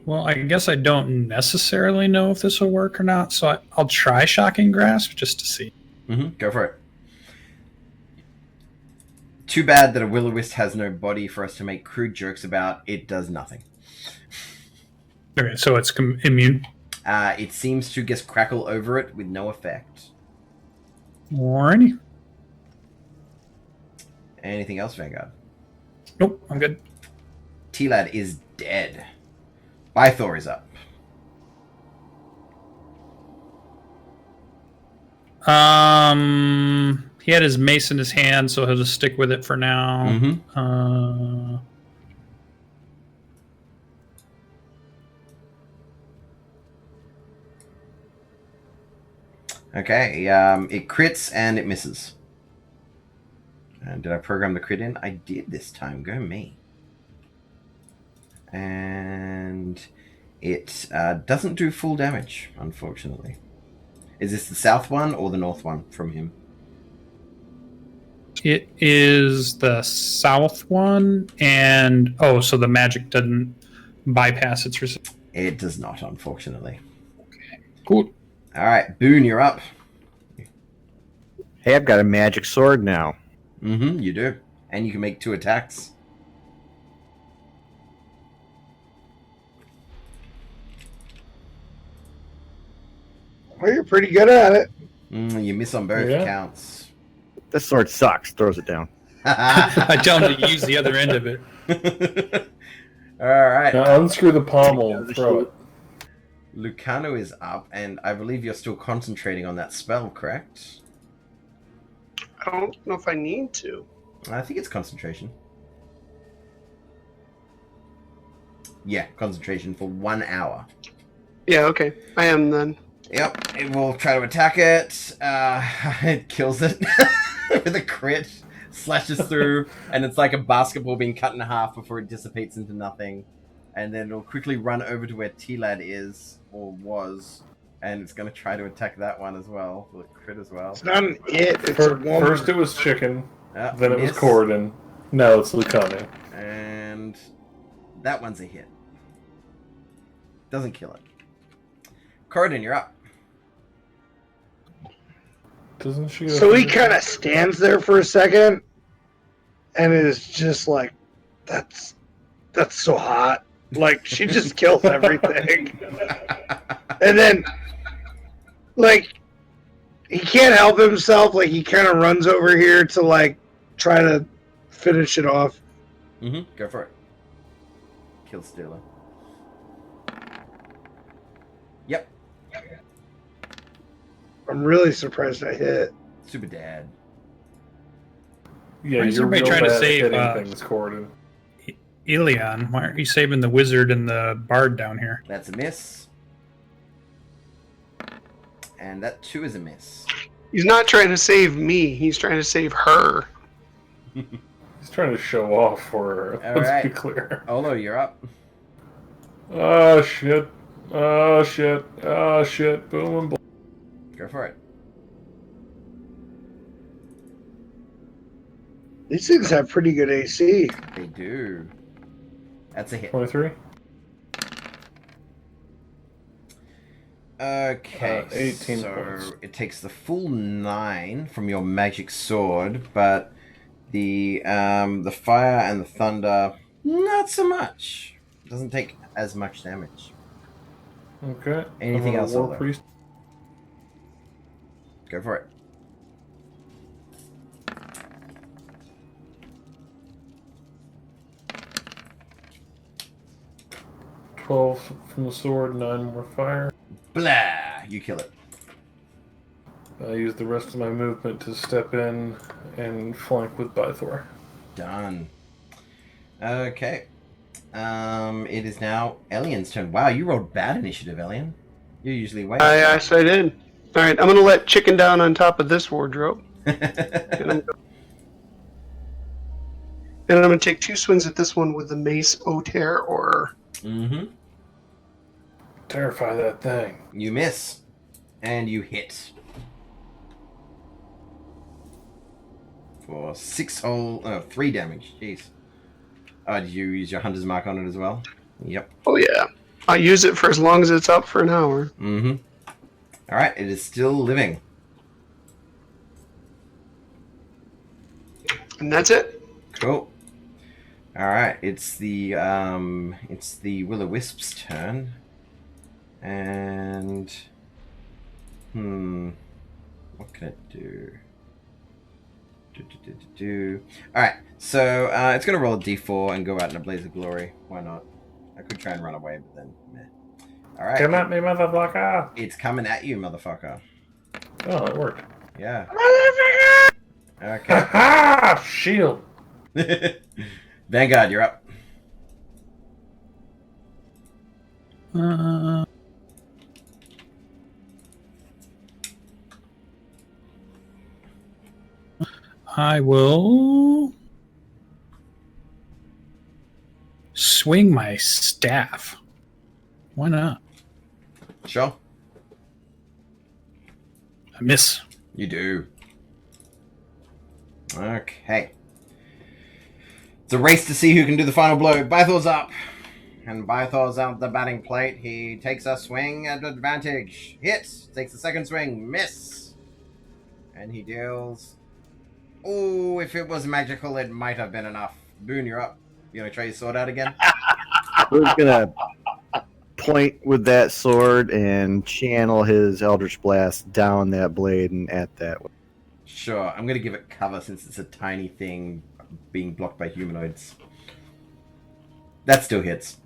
Well, I guess I don't necessarily know if this will work or not, so I'll try Shocking Grasp just to see. Go for it. Too bad that a Will-O-Wisp has no body for us to make crude jokes about. It does nothing. Okay, so it's immune. It seems to just crackle over it with no effect. Alrighty. Anything else, Vanguard? Nope, I'm good. T-Lad is dead. Bythor is up. He had his mace in his hand, so he'll just stick with it for now. Okay, it crits and it misses. And did I program the crit in? I did this time. Go me. And it doesn't do full damage, unfortunately. Is this the south one or the north one from him? It is the south one, and so the magic doesn't bypass its resistance. It does not, unfortunately. Okay, cool. All right, Boone, you're up. Hey, I've got a magic sword now. You do. And you can make 2 attacks. Well, you're pretty good at it. You miss on both counts. This sword sucks. Throws it down. I tell him to use the other end of it. All right. Now unscrew the pommel and throw it. Lucano is up, and I believe you're still concentrating on that spell, correct? I don't know if I need to. I think it's concentration. Yeah, concentration for 1 hour. Yeah, okay. I am then. Yep, it will try to attack it. It kills it with a crit, slashes through, and it's like a basketball being cut in half before it dissipates into nothing. And then it'll quickly run over to where T-Lad is, or was, and it's going to try to attack that one as well, with a crit as well. It's not an it, it's a woman. First it was chicken, then it was miss. Corden. Now it's Lucano. And that one's a hit. Doesn't kill it. Corden, you're up. Doesn't she? So he kind of stands there for a second, and is just like, "That's so hot." Like she just kills everything. And then, like, he can't help himself. Like, he kind of runs over here to, like, try to finish it off. Go for it. Kill Stealer. Yep. I'm really surprised I hit. Super dad. Yeah, Why is you're everybody real trying to bad at save, hitting things, Corden. Elion, why aren't you saving the wizard and the bard down here? That's a miss. And that too is a miss. He's not trying to save me. He's trying to save her. He's trying to show off for her. All Let's right. be clear. Olo, you're up. Oh, shit. Oh, shit. Oh, shit. Boom and boom. Go for it. These things have pretty good AC. They do. That's a hit. 23? Okay, 18 so points. it takes the full 9 from your magic sword, but the fire and the thunder, not so much. It doesn't take as much damage. Okay. Anything I'm a else, War Aldo? Priest. Go for it. $12 from the sword, 9 more fire. Blah! You kill it. I use the rest of my movement to step in and flank with Bythor. Done. Okay. It is now Elian's turn. Wow, you rolled bad initiative, Elian. You're usually way. Yes, I did. All right, I'm gonna let Chicken down on top of this wardrobe, and I'm gonna take 2 swings at this one with the mace, Oter, or Terrify that thing. You miss, and you hit for 3 damage. Jeez. Did you use your hunter's mark on it as well? Yep. oh yeah, I use it for as long as it's up for an hour. All right, it is still living. And that's it. Cool. All right, it's the Will-O-Wisp's turn, and what can it do? All right, so it's gonna roll a d4 and go out in a blaze of glory. Why not? I could try and run away, but then meh. All right, Come at me, motherfucker! it's coming at you, motherfucker. Oh, it worked. Yeah. Okay. Ha! Shield! Vanguard, you're up. I will swing my staff. Why not? Sure. I miss. You do. Okay. It's a race to see who can do the final blow. Bythor's up. And Bythor's out the batting plate. He takes a swing at advantage. Hit. Takes the second swing. Miss. And he deals... Oh, if it was magical, it might have been enough. Boone, you're up. You gonna try your sword out again? We're gonna point with that sword and channel his Eldritch Blast down that blade and at that. Sure. I'm gonna give it cover since it's a tiny thing being blocked by humanoids. That still hits.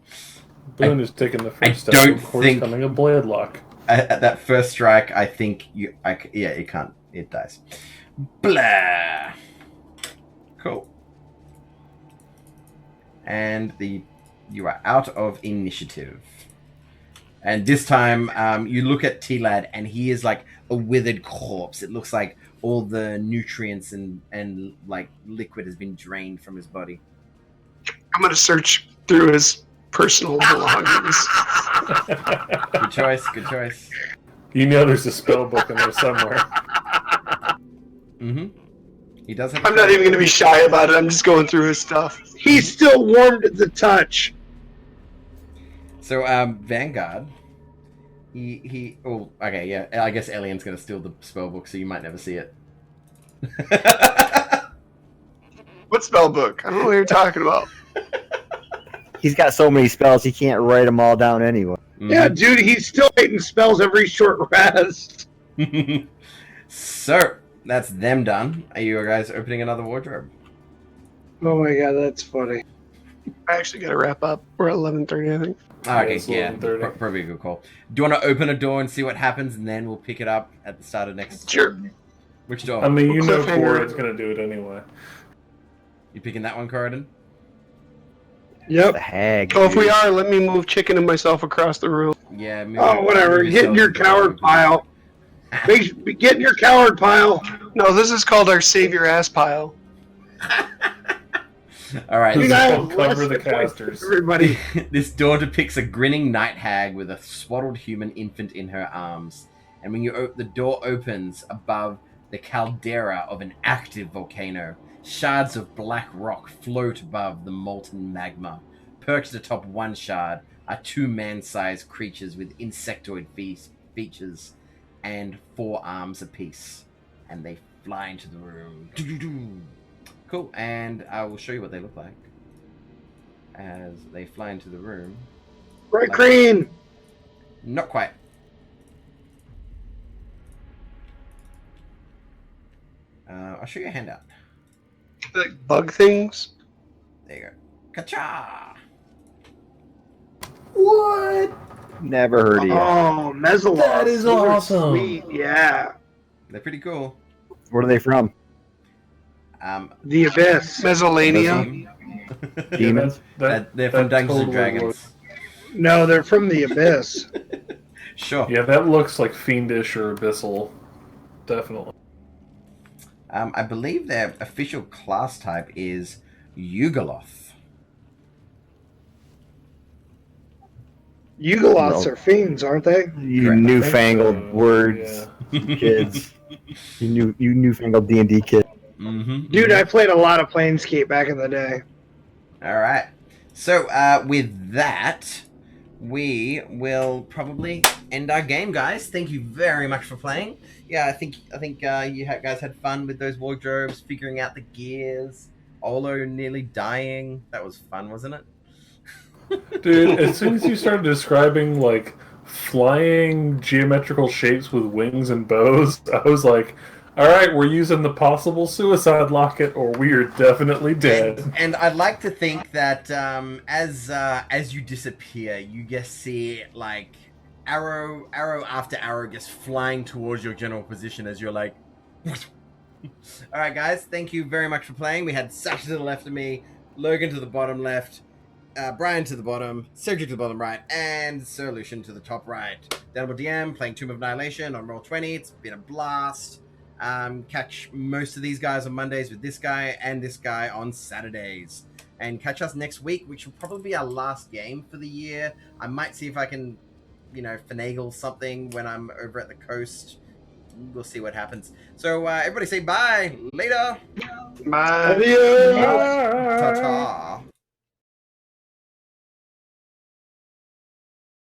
Boone is taking the I first step don't towards think- becoming a blade lock. At that first strike, I think you... yeah, it can't. It dies. Blah! Cool. And you are out of initiative. And this time, you look at T-Lad, and he is like a withered corpse. It looks like all the nutrients and like liquid has been drained from his body. I'm gonna search through his personal belongings. Good choice. Good choice. You know there's a spell book in there somewhere. He does have. I'm not even gonna be shy about it. I'm just going through his stuff. He's still warm to the touch. So, Vanguard. He. Oh, okay, yeah. I guess Elian's gonna steal the spell book, so you might never see it. What spell book? I don't know what you're talking about. He's got so many spells he can't write them all down anyway. Yeah, dude, he's still hitting spells every short rest. So that's them done. Are you guys opening another wardrobe? Oh my god, that's funny. I actually got to wrap up. We're at 11:30, I think. Okay, it's yeah, 11:30. probably a good call. Do you want to open a door and see what happens, and then we'll pick it up at the start of next? Sure. Which door? I mean, you know Cliffhanger. Corrid's gonna do it anyway. You picking that one, Corridon? Yep. The hag. Oh, if we dude. are, let me move Chicken and myself across the room. Yeah. Oh, whatever. Get in your coward pile. Get in your coward pile. No, this is called our Save Your Ass pile. All right. Dude, This is I have called Cover less the than points Casters. for everybody. This door depicts a grinning night hag with a swaddled human infant in her arms. And when the door opens above the caldera of an active volcano, shards of black rock float above the molten magma. Perched atop one shard are two man-sized creatures with insectoid features and 4 arms apiece. And they fly into the room. Cool, and I will show you what they look like as they fly into the room. Bright green. Not quite. I'll show you a handout. Like bug things. There you go. Ka-cha! What? Never heard of you. Oh, Mezzaloth. That is Those are awesome. Sweet, yeah. They're pretty cool. Where are they from? The Abyss. Mezzolania. Demons? They're from Dungeons and totally Dragons. looks- No, they're from the Abyss. Sure. Yeah, that looks like fiendish or abyssal. Definitely. I believe their official class type is Yugoloth. Yugoloths No. are fiends, aren't they? You Correct. newfangled So, words, kids. You newfangled D&D kid. Mm-hmm. Dude, I played a lot of Planescape back in the day. All right. So with that, we will probably end our game, guys. Thank you very much for playing. Yeah, I think you guys had fun with those wardrobes, figuring out the gears. Olo nearly dying. That was fun, wasn't it? Dude, as soon as you started describing, like, flying geometrical shapes with wings and bows, I was like, alright, we're using the possible suicide locket, or we are definitely dead. And I'd like to think that as you disappear, you just see like arrow after arrow just flying towards your general position as you're like. All right, guys, thank you very much for playing. We had Sasha to the left of me, Logan to the bottom left, Brian to the bottom, Cedric to the bottom right, and Sir Lucian to the top right. DanimalDM playing Tomb of Annihilation on Roll20. It's been a blast. Catch most of these guys on Mondays with this guy and this guy on Saturdays. And catch us next week, which will probably be our last game for the year. I might see if I can, finagle something when I'm over at the coast. We'll see what happens. So everybody say bye. Later. Bye. Adios. Ta-ta.